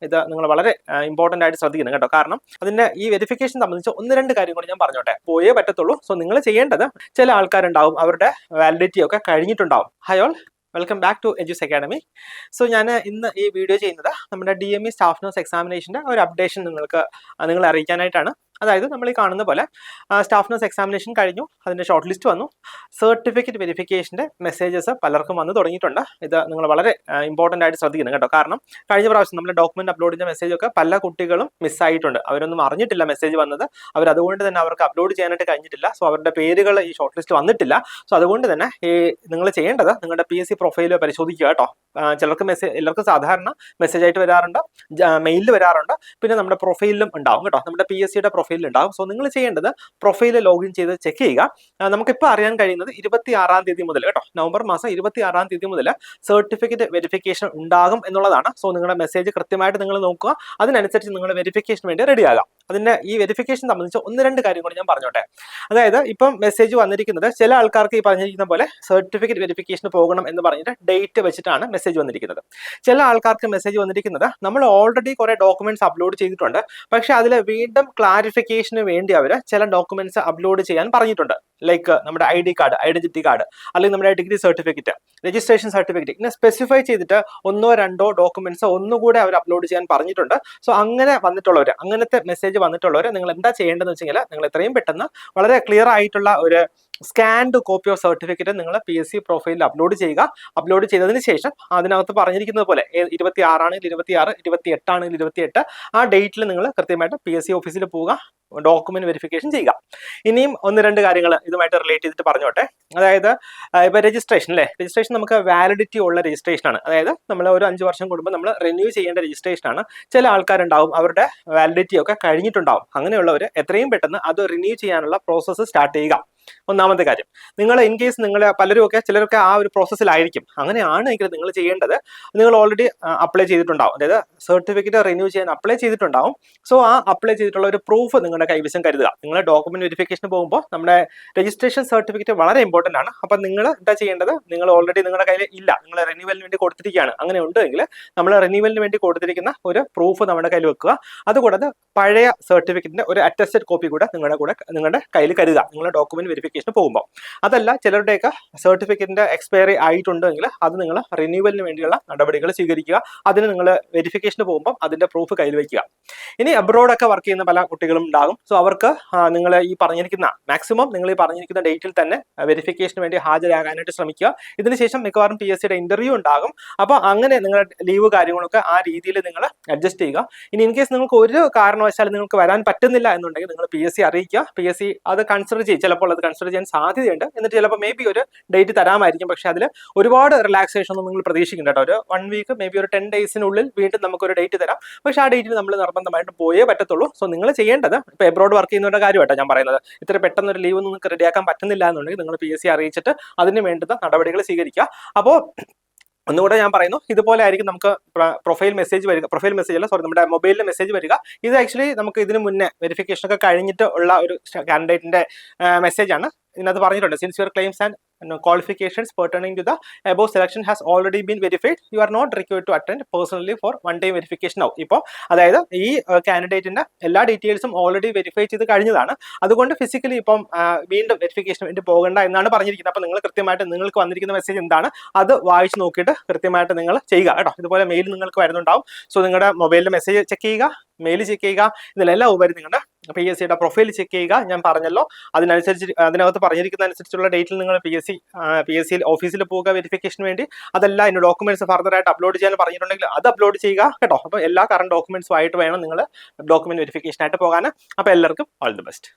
ഇത് നിങ്ങൾ വളരെ ഇമ്പോർട്ടൻ്റ് ആയിട്ട് ശ്രദ്ധിക്കണം കേട്ടോ. കാരണം അതിന്റെ ഈ വെരിഫിക്കേഷൻ സംബന്ധിച്ച് ഒന്ന് രണ്ട് കാര്യം കൂടി ഞാൻ പറഞ്ഞോട്ടെ, പോയേ പറ്റത്തുള്ളൂ. സോ നിങ്ങൾ ചെയ്യേണ്ടത്, ചില ആൾക്കാരുണ്ടാവും അവരുടെ വാലിഡിറ്റി ഒക്കെ കഴിഞ്ഞിട്ടുണ്ടാവും. Hi all, welcome back to Edus Academy. So ഞാൻ ഇന്ന് ഈ വീഡിയോ ചെയ്യുന്നത് നമ്മുടെ DME സ്റ്റാഫ് നഴ്സ് എക്സാമിനേഷൻ്റെ ഒരു അപ്ഡേഷൻ നിങ്ങളെ അറിയിക്കാനായിട്ടാണ്. അതായത് നമ്മൾ ഈ കാണുന്ന പോലെ സ്റ്റാഫ് നഴ്സ് എക്സാമിനേഷൻ കഴിഞ്ഞു, അതിൻ്റെ ഷോർട്ട് ലിസ്റ്റ് വന്നു, സർട്ടിഫിക്കറ്റ് വെരിഫിക്കേഷൻ്റെ മെസ്സേജസ് പലർക്കും വന്ന് തുടങ്ങിയിട്ടുണ്ട്. ഇത് നിങ്ങൾ വളരെ ഇമ്പോർട്ടൻ്റ് ആയിട്ട് ശ്രദ്ധിക്കണം കേട്ടോ. കാരണം കഴിഞ്ഞ പ്രാവശ്യം നമ്മുടെ ഡോക്യുമെന്റ് അപ്ലോഡിൻ്റെ മെസ്സേജൊക്കെ പല കുട്ടികളും മിസ്സായിട്ടുണ്ട്. അവരൊന്നും അറിഞ്ഞിട്ടില്ല മെസ്സേജ് വന്നത്, അവരതുകൊണ്ട് തന്നെ അവർക്ക് അപ്ലോഡ് ചെയ്യാനായിട്ട് കഴിഞ്ഞിട്ടില്ല. സോ അവരുടെ പേരുകൾ ഈ ഷോർട്ട് ലിസ്റ്റ് വന്നിട്ടില്ല. സോ അതുകൊണ്ട് തന്നെ നിങ്ങൾ ചെയ്യേണ്ടത് നിങ്ങളുടെ PSC പ്രൊഫൈൽ പരിശോധിക്കുക കേട്ടോ. ചിലർക്ക് എല്ലാവർക്കും സാധാരണ മെസ്സേജ് ആയിട്ട് വരാറുണ്ട്, മെയിലിൽ വരാറുണ്ട്, പിന്നെ നമ്മുടെ പ്രൊഫൈലിലും ഉണ്ടാവും കേട്ടോ, നമ്മുടെ PSCയുടെ പ്രൊഫൈലിൽ ഉണ്ടാവും. സോ നിങ്ങൾ ചെയ്യേണ്ടത് പ്രൊഫൈൽ ലോഗിൻ ചെയ്ത് ചെക്ക് ചെയ്യുക. നമുക്കിപ്പോൾ അറിയാൻ കഴിയുന്നത് 26-ാം തീയതി മുതൽ കേട്ടോ, നവംബർ മാസം 26-ാം തീയതി മുതൽ സർട്ടിഫിക്കറ്റ് വെരിഫിക്കേഷൻ ഉണ്ടാകും എന്നുള്ളതാണ്. സോ നിങ്ങളുടെ മെസ്സേജ് കൃത്യമായിട്ട് നിങ്ങൾ നോക്കുക, അതിനനുസരിച്ച് നിങ്ങൾ വെരിഫിക്കേഷന് വേണ്ടി റെഡി ആകാം. അതിന്റെ ഈ വെരിഫിക്കേഷൻ സംബന്ധിച്ച് ഒന്ന് രണ്ട് കാര്യം കൂടി ഞാൻ പറഞ്ഞോട്ടെ. അതായത് ഇപ്പം മെസ്സേജ് വന്നിരിക്കുന്നത്, ചില ആൾക്കാർക്ക് ഈ പറഞ്ഞിരിക്കുന്ന പോലെ സർട്ടിഫിക്കറ്റ് വെരിഫിക്കേഷന് പോകണം എന്ന് പറഞ്ഞിട്ട് ഡേറ്റ് വെച്ചിട്ടാണ് മെസ്സേജ് വന്നിരിക്കുന്നത്. ചില ആൾക്കാർക്ക് മെസ്സേജ് വന്നിരിക്കുന്നത്, നമ്മൾ ഓൾറെഡി കുറെ ഡോക്യുമെന്റ്സ് അപ്ലോഡ് ചെയ്തിട്ടുണ്ട്, പക്ഷെ അതിൽ വീണ്ടും ക്ലാരിഫിക്കേഷന് വേണ്ടി അവർ ചില ഡോക്യുമെന്റ്സ് അപ്ലോഡ് ചെയ്യാൻ പറഞ്ഞിട്ടുണ്ട്. ലൈക്ക് നമ്മുടെ ID കാർഡ്, ഐഡന്റിറ്റി കാർഡ്, അല്ലെങ്കിൽ നമ്മുടെ ഡിഗ്രി സർട്ടിഫിക്കറ്റ്, രജിസ്ട്രേഷൻ സർട്ടിഫിക്കറ്റ്, ഇങ്ങനെ സ്പെസിഫൈ ചെയ്തിട്ട് ഒന്നോ രണ്ടോ ഡോക്യുമെന്റ്സ് ഒന്നുകൂടെ അവർ അപ്ലോഡ് ചെയ്യാൻ പറഞ്ഞിട്ടുണ്ട്. സോ അങ്ങനെ വന്നിട്ടുള്ളവർ, അങ്ങനത്തെ മെസ്സേജ് വന്നിട്ടുള്ളവർ നിങ്ങൾ എന്താ ചെയ്യേണ്ടതെന്ന് വെച്ചാൽ, നിങ്ങൾ എത്രയും പെട്ടെന്ന് വളരെ ക്ലിയർ ആയിട്ടുള്ള ഒരു സ്കാൻഡ് കോപ്പി ഓഫ് സർട്ടിഫിക്കറ്റ് നിങ്ങൾ PSC പ്രൊഫൈലിൽ അപ്ലോഡ് ചെയ്യുക. അപ്ലോഡ് ചെയ്തതിന് ശേഷം അതിനകത്ത് പറഞ്ഞിരിക്കുന്നത് പോലെ 26 ആണെങ്കിൽ 26, 28 ആണെങ്കിൽ 28, ആ ഡേറ്റിൽ നിങ്ങൾ കൃത്യമായിട്ട് PSC ഓഫീസിൽ പോവുക, ഡോക്യുമെന്റ് വെരിഫിക്കേഷൻ ചെയ്യുക. ഇനിയും ഒന്ന് രണ്ട് കാര്യങ്ങൾ ഇതുമായിട്ട് റിലേറ്റ് ചെയ്തിട്ട് പറഞ്ഞോട്ടെ. അതായത് ഇപ്പൊ രജിസ്ട്രേഷൻ അല്ലേ, രജിസ്ട്രേഷൻ നമുക്ക് വാലിഡിറ്റി ഉള്ള രജിസ്ട്രേഷൻ ആണ്. അതായത് നമ്മൾ ഒരു 5 വർഷം കൂടുമ്പോൾ നമ്മൾ റിന്യൂ ചെയ്യേണ്ട രജിസ്ട്രേഷൻ ആണ്. ചില ആൾക്കാരുണ്ടാവും അവരുടെ വാലിഡിറ്റി ഒക്കെ കഴിഞ്ഞിട്ടുണ്ടാവും. അങ്ങനെയുള്ളവർ എത്രയും പെട്ടെന്ന് അത് റിന്യൂ ചെയ്യാനുള്ള പ്രോസസ്സ് സ്റ്റാർട്ട് ചെയ്യുക. ഒന്നാമത്തെ കാര്യം, നിങ്ങൾ ഇൻ കേസ് നിങ്ങൾ ചിലരൊക്കെ ആ ഒരു പ്രോസസ്സിലായിരിക്കും. അങ്ങനെയാണെങ്കിൽ നിങ്ങൾ ചെയ്യേണ്ടത്, നിങ്ങൾ ഓൾറെഡി അപ്ലൈ ചെയ്തിട്ടുണ്ടാവും, അതായത് സർട്ടിഫിക്കറ്റ് റിന്യൂ ചെയ്യാൻ അപ്ലൈ ചെയ്തിട്ടുണ്ടാവും. സോ ആ അപ്ലൈ ചെയ്തിട്ടുള്ള ഒരു പ്രൂഫ് നിങ്ങളുടെ കൈവശം കരുതുക. നിങ്ങൾ ഡോക്യുമെന്റ് വെരിഫിക്കേഷന് പോകുമ്പോൾ നമ്മുടെ രജിസ്ട്രേഷൻ സർട്ടിഫിക്കറ്റ് വളരെ ഇമ്പോർട്ടന്റ് ആണ്. അപ്പം നിങ്ങൾ എന്താ ചെയ്യേണ്ടത്, നിങ്ങൾ ഓൾറെഡി നിങ്ങളുടെ കയ്യിൽ ഇല്ല, നിങ്ങൾ റിന്യൂവലിന് വേണ്ടി കൊടുത്തിരിക്കുകയാണ്, അങ്ങനെ ഉണ്ടെങ്കിൽ നമ്മൾ റിന്യൂവലിന് വേണ്ടി കൊടുത്തിരിക്കുന്ന ഒരു പ്രൂഫ് നമ്മുടെ കയ്യിൽ വെക്കുക. അതുകൂടാതെ പഴയ സർട്ടിഫിക്കറ്റിന്റെ ഒരു അറ്റസ്റ്റഡ് കോപ്പി കൂടെ നിങ്ങളുടെ കയ്യിൽ കരുതുക, നിങ്ങളുടെ ഡോക്യുമെന്റ് വെരിഫിക്കേഷന് പോകുമ്പോൾ. അതല്ല, ചിലരുടെയൊക്കെ സർട്ടിഫിക്കറ്റിന്റെ എക്സ്പയറി ആയിട്ടുണ്ടെങ്കിൽ അത് നിങ്ങൾ റിന്യൂവലിന് വേണ്ടിയുള്ള നടപടികൾ സ്വീകരിക്കുക. അതിന് നിങ്ങൾ വെരിഫിക്കേഷന് പോകുമ്പോൾ അതിന്റെ പ്രൂഫ് കയ്യിൽ വയ്ക്കുക. ഇനി അബ്രോഡൊക്കെ വർക്ക് ചെയ്യുന്ന പല കുട്ടികളും ഉണ്ടാകും. സോ അവർക്ക് നിങ്ങൾ ഈ പറഞ്ഞിരിക്കുന്ന ഡേറ്റിൽ തന്നെ വെരിഫിക്കേഷന് വേണ്ടി ഹാജരാകാനായിട്ട് ശ്രമിക്കുക. ഇതിനുശേഷം മിക്കവാറും PSCയുടെ ഇന്റർവ്യൂ ഉണ്ടാകും. അപ്പോൾ അങ്ങനെ നിങ്ങളുടെ ലീവ് കാര്യങ്ങളൊക്കെ ആ രീതിയിൽ നിങ്ങൾ അഡ്ജസ്റ്റ് ചെയ്യുക. ഇനി ഇൻ കേസ് നിങ്ങൾക്ക് ഒരു കാരണവശാലും നിങ്ങൾക്ക് വരാൻ പറ്റുന്നില്ല എന്നുണ്ടെങ്കിൽ നിങ്ങൾ PSC അറിയിക്കുക. PSC അത് കൺസിഡർ ചെയ്യും, ചിലപ്പോൾ അത് കൺസിഡർ ചെയ്യാൻ സാധ്യതയുണ്ട്. എന്നിട്ട് ചിലപ്പോൾ മേ ബി ഒരു ഡേറ്റ് തരാമായിരിക്കും. പക്ഷെ അതിൽ ഒരുപാട് റിലാക്സേഷൻ ഒന്നും നിങ്ങൾ പ്രതീക്ഷിക്കേണ്ട കേട്ടോ. ഒരു 1 വീക്ക്, മേ ബി ഒരു 10 ഡേയ്സിനുള്ളിൽ വീണ്ടും നമുക്കൊരു ഡേറ്റ് തരാം. പക്ഷെ ആ ഡേറ്റിൽ നമ്മൾ നിർബന്ധമായിട്ട് പോയേ പറ്റത്തുള്ളൂ. സോ നിങ്ങൾ ചെയ്യേണ്ടത്, ഇപ്പോൾ എബ്രോഡ് വർക്ക് ചെയ്യുന്നവരുടെ കാര്യമായിട്ടാണ് ഞാൻ പറയുന്നത്, ഇത്ര പെട്ടെന്ന് ഒരു ലീവ് നിങ്ങൾക്ക് റെഡിയാക്കാൻ പറ്റുന്നില്ല എന്നുണ്ടെങ്കിൽ നിങ്ങൾ PSC അറിയിച്ചിട്ട് അതിന് വേണ്ടുന്ന നടപടികൾ സ്വീകരിക്കുക. അപ്പോൾ ഒന്നുകൂടെ ഞാൻ പറയുന്നു, ഇതുപോലെ ആയിരിക്കും നമുക്ക് പ്രൊഫൈൽ മെസ്സേജ് അല്ല, നമ്മുടെ മൊബൈലിൽ മെസ്സേജ് വരിക. ഇത് ആക്ച്വലി നമുക്ക് ഇതിന് മുന്നേ വെരിഫിക്കേഷൻ ഒക്കെ കഴിഞ്ഞിട്ട് ഉള്ള ഒരു കാൻഡിഡേറ്റിന്റെ മെസ്സേജ് ആണ്. ഇതിനകത്ത് പറഞ്ഞിട്ടുണ്ട്, since your claims and qualifications pertaining to the above selection has already been verified, you are not required to attend personally for one time verification now. ഇപ്പോൾ അതായത് ഈ കാൻഡിഡേറ്റിന്റെ എല്ലാ ഡീറ്റെയിൽസും ഓൾറെഡി വെരിഫൈ ചെയ്ത് കഴിഞ്ഞതാണ്. അതുകൊണ്ട് ഫിസിക്കലി ഇപ്പം വീണ്ടും വെരിഫിക്കേഷന് വേണ്ടി പോകണ്ട എന്നാണ് പറഞ്ഞിരിക്കുന്നത്. അപ്പോൾ നിങ്ങൾ കൃത്യമായിട്ട് നിങ്ങൾക്ക് വന്നിരിക്കുന്ന മെസ്സേജ് എന്താണ് അത് വായിച്ച് നോക്കിയിട്ട് കൃത്യമായിട്ട് നിങ്ങൾ ചെയ്യുക കേട്ടോ. ഇതുപോലെ മെയിൽ നിങ്ങൾക്ക് വരുന്നുണ്ടാവും. സോ നിങ്ങളുടെ മൊബൈലിൽ മെസ്സേജ് ചെക്ക് ചെയ്യുക, മെയിൽ ചെക്ക് ചെയ്യുക, ഇതിലെല്ലാം ഉപരി നിങ്ങളുടെ PSCയുടെ പ്രൊഫൈൽ ചെക്ക് ചെയ്യുക. ഞാൻ പറഞ്ഞല്ലോ, അതിനകത്ത് പറഞ്ഞിരിക്കുന്ന അനുസരിച്ചുള്ള ഡേറ്റിൽ നിങ്ങൾ PSC ഓഫീസിൽ പോവുക വെരിഫിക്കേഷന് വേണ്ടി. അതല്ല, അതിന് ഡോക്യുമെന്റ്സ് ഫർദർ ആയിട്ട് അപ്ലോഡ് ചെയ്യാൻ പറഞ്ഞിട്ടുണ്ടെങ്കിൽ അത് അപ്ലോഡ് ചെയ്യുക കേട്ടോ. അപ്പോൾ എല്ലാ കറണ്ട് ഡോക്യുമെന്റ്സും ആയിട്ട് വേണം നിങ്ങൾ ഡോക്യുമെന്റ് വെരിഫിക്കേഷനായിട്ട് പോകാൻ. അപ്പോൾ എല്ലാവർക്കും ഓൾ ദി ബെസ്റ്റ്.